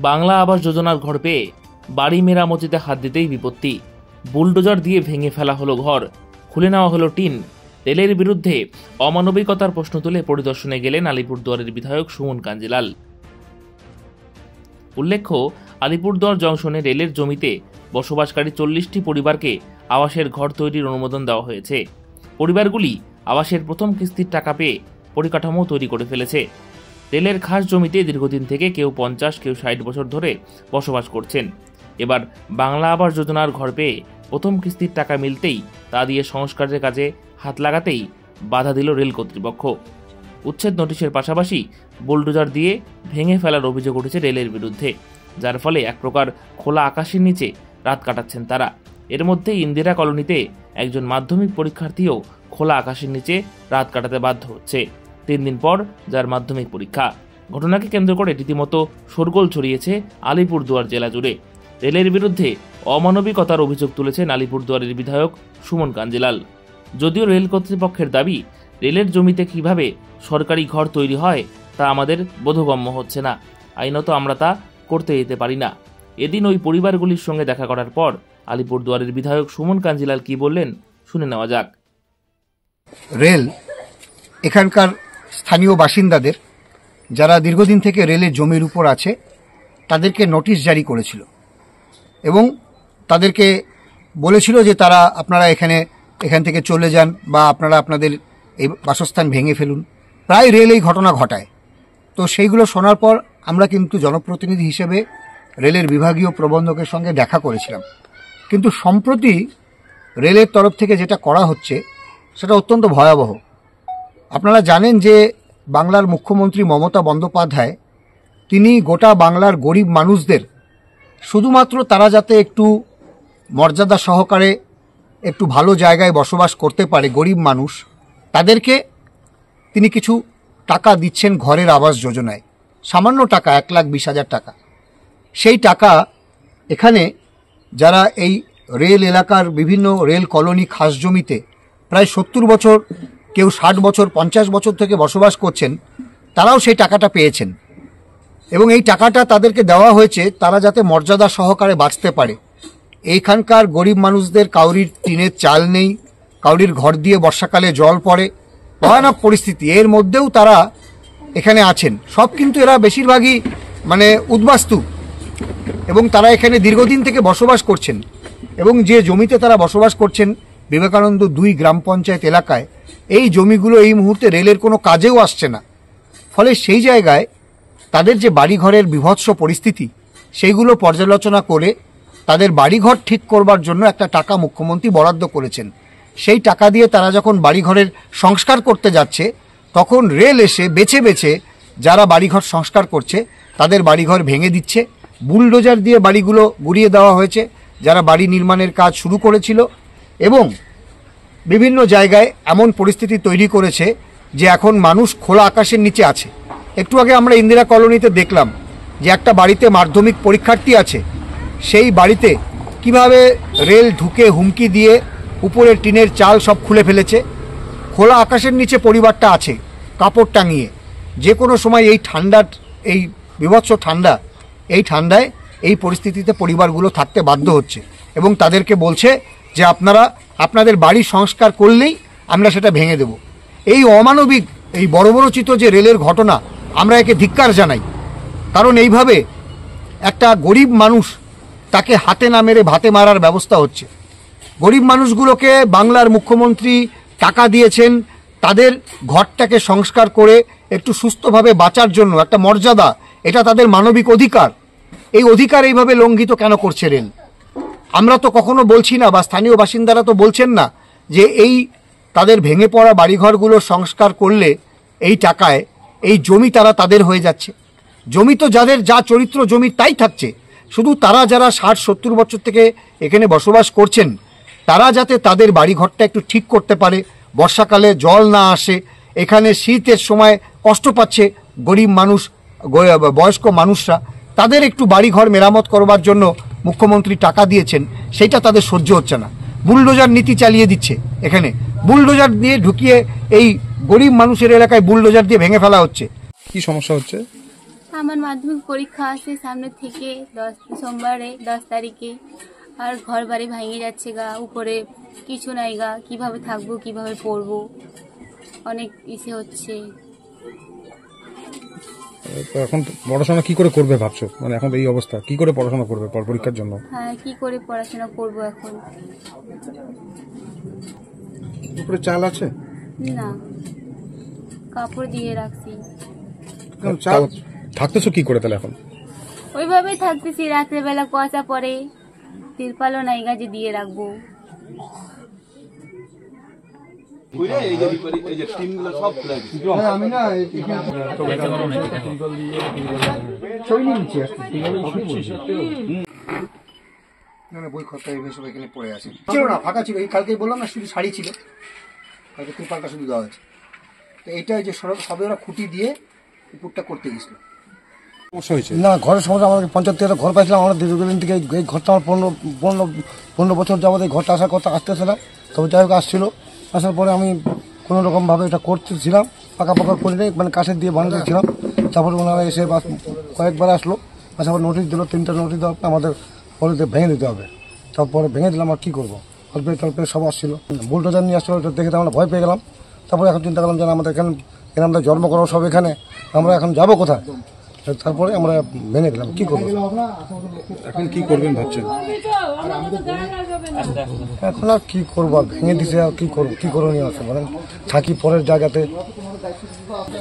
বাংলা আবাস যোজনার ঘর পেয়ে বাড়ি মেরামতিতে হাত দিতেই বিপত্তি। বুলডোজার দিয়ে ভেঙে ফেলা হলো ঘর, খুলে নেওয়া হলো টিন। রেলের বিরুদ্ধে অমানবিকতার প্রশ্ন তুলে পরিদর্শনে গেলেন আলিপুরদুয়ারের বিধায়ক সুমন কাঞ্জিলাল। উল্লেখ্য, আলিপুরদুয়ার জংশনে রেলের জমিতে বসবাসকারী 40টি পরিবারকে আবাসের ঘর তৈরির অনুমোদন দেওয়া হয়েছে। পরিবারগুলি আবাসের প্রথম কিস্তির টাকা পেয়ে পরিকাঠামো তৈরি করে ফেলেছে। রেলের খাস জমিতে দীর্ঘদিন থেকে কেউ 50, কেউ 60 বছর ধরে বসবাস করছেন। এবার বাংলা আবাস যোজনার ঘর পেয়ে প্রথম কিস্তির টাকা মিলতেই তা দিয়ে সংস্কারের কাজে হাত লাগাতেই বাধা দিল রেল কর্তৃপক্ষ। উচ্ছেদ নোটিশের পাশাপাশি বুলডোজার দিয়ে ভেঙে ফেলার অভিযোগ উঠেছে রেলের বিরুদ্ধে, যার ফলে এক প্রকার খোলা আকাশের নিচে রাত কাটাচ্ছেন তারা। এর মধ্যে ইন্দিরা কলোনিতে একজন মাধ্যমিক পরীক্ষার্থীও খোলা আকাশের নিচে রাত কাটাতে বাধ্য হচ্ছে 3 দিন পর যার মাধ্যমিক পরীক্ষা। ঘটনাকে কেন্দ্র করে রীতিমতো শোরগোল ছড়িয়েছে আলিপুরদুয়ার জেলা জুড়ে। রেলের বিরুদ্ধে অমানবিকতার অভিযোগ তুলেছেন আলিপুরদুয়ারের বিধায়ক সুমন কাঞ্জিলাল। যদিও রেল কর্তৃপক্ষের দাবি, রেলের জমিতে কিভাবে সরকারি ঘর তৈরি হয় তা আমাদের বোধগম্য হচ্ছে না, আইনত আমরা তা করতে যেতে পারি না। এদিন ওই পরিবারগুলির সঙ্গে দেখা করার পর আলিপুরদুয়ারের বিধায়ক সুমন কাঞ্জিলাল কি বললেন শুনে নেওয়া যাক। রেল এখানকার স্থানীয় বাসিন্দাদের, যারা দীর্ঘদিন থেকে রেলের জমির উপর আছে, তাদেরকে নোটিশ জারি করেছিল এবং তাদেরকে বলেছিল যে আপনারা এখান থেকে চলে যান বা আপনারা আপনাদের এই বাসস্থান ভেঙে ফেলুন। প্রায় রেল এই ঘটনা ঘটায়। তো সেইগুলো শোনার পর আমরা কিন্তু জনপ্রতিনিধি হিসেবে রেলের বিভাগীয় প্রবন্ধকের সঙ্গে দেখা করেছিলাম। কিন্তু সম্প্রতি রেলের তরফ থেকে যেটা করা হচ্ছে সেটা অত্যন্ত ভয়াবহ। আপনারা জানেন যে বাংলার মুখ্যমন্ত্রী মমতা বন্দ্যোপাধ্যায় তিনি গোটা বাংলার গরিব মানুষদের শুধুমাত্র তারা যাতে একটু মর্যাদা সহকারে একটু ভালো জায়গায় বসবাস করতে পারে, গরিব মানুষ, তাদেরকে তিনি কিছু টাকা দিচ্ছেন ঘরের আবাস যোজনায়। সামান্য টাকা, 1,20,000 টাকা। সেই টাকা এখানে যারা এই রেল এলাকার বিভিন্ন রেল কলোনি খাস জমিতে প্রায় 70 বছর, কেউ 60 বছর, 50 বছর থেকে বসবাস করছেন, তারাও সেই টাকাটা পেয়েছেন এবং এই টাকাটা তাদেরকে দেওয়া হয়েছে তারা যাতে মর্যাদা সহকারে বাঁচতে পারে। এইখানকার গরিব মানুষদের কাউরির টিনের চাল নেই, কাউরির ঘর দিয়ে বর্ষাকালে জল পড়ে, ভয়ানক পরিস্থিতি। এর মধ্যেও তারা এখানে আছেন। সব কিন্তু এরা বেশিরভাগই উদ্বাস্তু এবং তারা এখানে দীর্ঘদিন থেকে বসবাস করছেন এবং যে জমিতে তারা বসবাস করছেন বিবেকানন্দ 2 গ্রাম পঞ্চায়েত এলাকায়, এই জমিগুলো এই মুহূর্তে রেলের কোনো কাজেও আসছে না। ফলে সেই জায়গায় তাদের যে বাড়িঘরের বিভৎস পরিস্থিতি, সেইগুলো পর্যালোচনা করে তাদের বাড়িঘর ঠিক করবার জন্য একটা টাকা মুখ্যমন্ত্রী বরাদ্দ করেছেন। সেই টাকা দিয়ে তারা যখন বাড়িঘরের সংস্কার করতে যাচ্ছে, তখন রেল এসে বেছে বেছে যারা বাড়িঘর সংস্কার করছে তাদের বাড়িঘর ভেঙে দিচ্ছে। বুলডোজার দিয়ে বাড়িগুলো গুড়িয়ে দেওয়া হয়েছে যারা বাড়ি নির্মাণের কাজ শুরু করেছিল এবং বিভিন্ন জায়গায় এমন পরিস্থিতি তৈরি করেছে যে এখন মানুষ খোলা আকাশের নিচে আছে। একটু আগে আমরা ইন্দিরা কলোনিতে দেখলাম যে একটা বাড়িতে মাধ্যমিক পরীক্ষার্থী আছে, সেই বাড়িতে কিভাবে রেল ঢুকে হুমকি দিয়ে উপরের টিনের চাল সব খুলে ফেলেছে। খোলা আকাশের নিচে পরিবারটা আছে কাপড় টাঙিয়ে। যে কোনো সময় এই বিভৎস ঠান্ডায় এই পরিস্থিতিতে পরিবারগুলো থাকতে বাধ্য হচ্ছে এবং তাদেরকে বলছে যে আপনারা আপনাদের বাড়ি সংস্কার করলেই আমরা সেটা ভেঙে দেব। এই অমানবিক, এই বর্বরোচিত যে রেলের ঘটনা, আমরা একে ধিক্কার জানাই। কারণ এইভাবে একটা গরিব মানুষ, তাকে হাতে না মেরে ভাতে মারার ব্যবস্থা হচ্ছে। গরিব মানুষগুলোকে বাংলার মুখ্যমন্ত্রী টাকা দিয়েছেন তাদের ঘরটাকে সংস্কার করে একটু সুস্থভাবে বাঁচার জন্য, একটা মর্যাদা, এটা তাদের মানবিক অধিকার। এই অধিকার এইভাবে লঙ্ঘিত কেন করছে রেল? আমরা তো কখনো বলছি না, বা স্থানীয় বাসিন্দারা তো বলছেন না যে এই তাদের ভেঙে পড়া বাড়িঘরগুলো সংস্কার করলে এই টাকায় এই জমি তাদের হয়ে যাচ্ছে। জমি তো যাদের যা চরিত্র জমি তাই থাকছে। শুধু তারা যারা 60-70 বছর থেকে এখানে বসবাস করছেন, তারা যাতে তাদের বাড়িঘরটা একটু ঠিক করতে পারে, বর্ষাকালে জল না আসে, এখানে শীতের সময় কষ্ট পাচ্ছে গরিব মানুষ, বয়স্ক মানুষরা, তাদের একটু বাড়িঘর মেরামত করবার জন্য মুখ্যমন্ত্রী টাকা দিয়েছেন, সেটা তাদের সহ্য হচ্ছে না। বুলডোজার নীতি চালিয়ে দিচ্ছে। এখানে বুলডোজার দিয়ে ঢুকিয়ে এই গরিব মানুষের এলাকায় বুলডোজার দিয়ে ভেঙে ফেলা হচ্ছে। কি সমস্যা হচ্ছে? আমার মাধ্যমিক পরীক্ষা আছে সামনে থেকে সোমবারে 10 তারিখে। আর ঘর বাড়ি ভেঙে যাচ্ছে গা, উপরে কিছু নাই গা, কিভাবে থাকবো কিভাবে পড়বো, অনেক ইসে হচ্ছে। তো এখন পড়াশোনা কি করে করবে ভাবছো? মানে এখন এই অবস্থা কি করে পড়াশোনা করবে পরীক্ষার জন্য? হ্যাঁ, কি করে পড়াশোনা করব এখন? উপরে চাল আছে না, কাপড় দিয়ে রাখছি। চাল থাকতেছো কি করে তাহলে এখন? ওইভাবেই থাকতেছি, রাত্রে বেলা কুয়াশা পড়ে, তিরপালও নাই গা যে দিয়ে রাখবো। আমি না বই খাতা সব এখানে পড়ে আছে, ছিল না, ফাঁকা ছিল। এই কালকে বললাম না, শুধু শাড়ি ছিল, কালকে তিরপালটা শুধু দেওয়া হয়েছে। তো এইটাই যে সবে ওরা খুঁটি দিয়ে উপরটা করতে গেছিল। না, ঘরের সমস্যা। আমাদের পঞ্চায়েত থেকে ঘর পাইছিলাম আমরা দীর্ঘদিন থেকে। এই ঘরটা আমার 15 বছর যাবত এই ঘরটা আসার কথা আসতেছিলাম। তবে যাই হোক আসছিল, আসার পরে আমি কোনো রকমভাবে এটা করতেছিলাম, পাকা করে নেই, মানে কাঠের দিয়ে বানাতেছিলাম। তারপরে ওনারা এসে কয়েকবার আসলো, আসার পর নোটিশ দিল, 3টা নোটিশ দেওয়ার পর আমাদের বলে ভেঙে দিতে হবে। তারপরে ভেঙে দিলাম, আর কী করবো, অল্পে টল্পে সব আসছিল, বুলডোজার নিয়ে আসছিলো, এটা দেখে আমরা ভয় পেয়ে গেলাম। তারপরে এখন চিন্তা করলাম যে আমাদের এখানে আমরা জন্ম করাও সব এখানে, আমরা এখন যাবো কোথায়? তারপরে আমরা ভেঙে দিলাম, কি করবো এখন? কি করবেন ভাবছেন? এখন আর কি করবো, ভেঙে দিছে, আর কি করবো, কি করণীয় আছে বলেন? থাকি পরের জায়গাতে।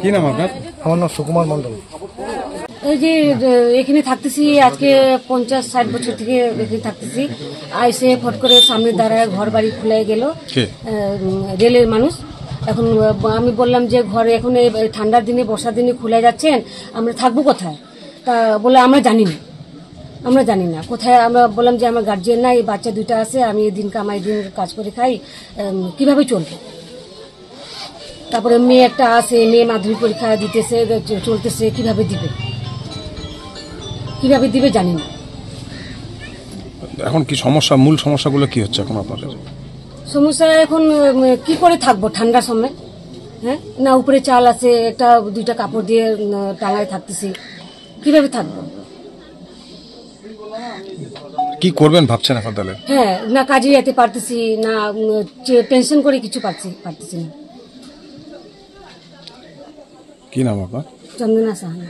কি নাম আপনার? আমার নাম সুকুমার মন্ডল। এই যে এখানে থাকতেছি আজকে 50-60 বছর থেকে এখানে থাকতেছি। আইসে ফট করে সামনে দাঁড়ায় ঘর বাড়ি খুলে গেল রেলের মানুষ। এখন আমি বললাম যে ঘরে এখন ঠান্ডার দিনে বর্ষার দিনে খুলে যাচ্ছেন, আমরা থাকবো কোথায়? তা বলে আমরা জানি না কোথায়। আমরা বললাম যে আমার গার্জিয়ান নাই, বাচ্চা 2টা আছে, আমি দিন কামাই দিন কাজ করে খাই, কিভাবে চলবে? তারপরে মেয়ে একটা আছে, মেয়ে মাধ্যমিক পরীক্ষা দিতেছে, চলতেছে, কিভাবে দিবে জানি না। এখন কি সমস্যা, মূল সমস্যাগুলো কি হচ্ছে এখন আপনাদের? সমস্যা এখন কি করে থাকবো ঠান্ডার সময়? হ্যাঁ, না উপরে চাল আছে, 1-2টা কাপড় দিয়ে টাঙায় থাকতেছি, কিভাবে থাকবো? কি করবেন ভাবছেন এখন তাহলে? হ্যাঁ, না কাজে যেতে পারতেছি না, পেনশন করে কিছু পারতেছি না। কি নাম আপনার? চন্দনা সাহানি।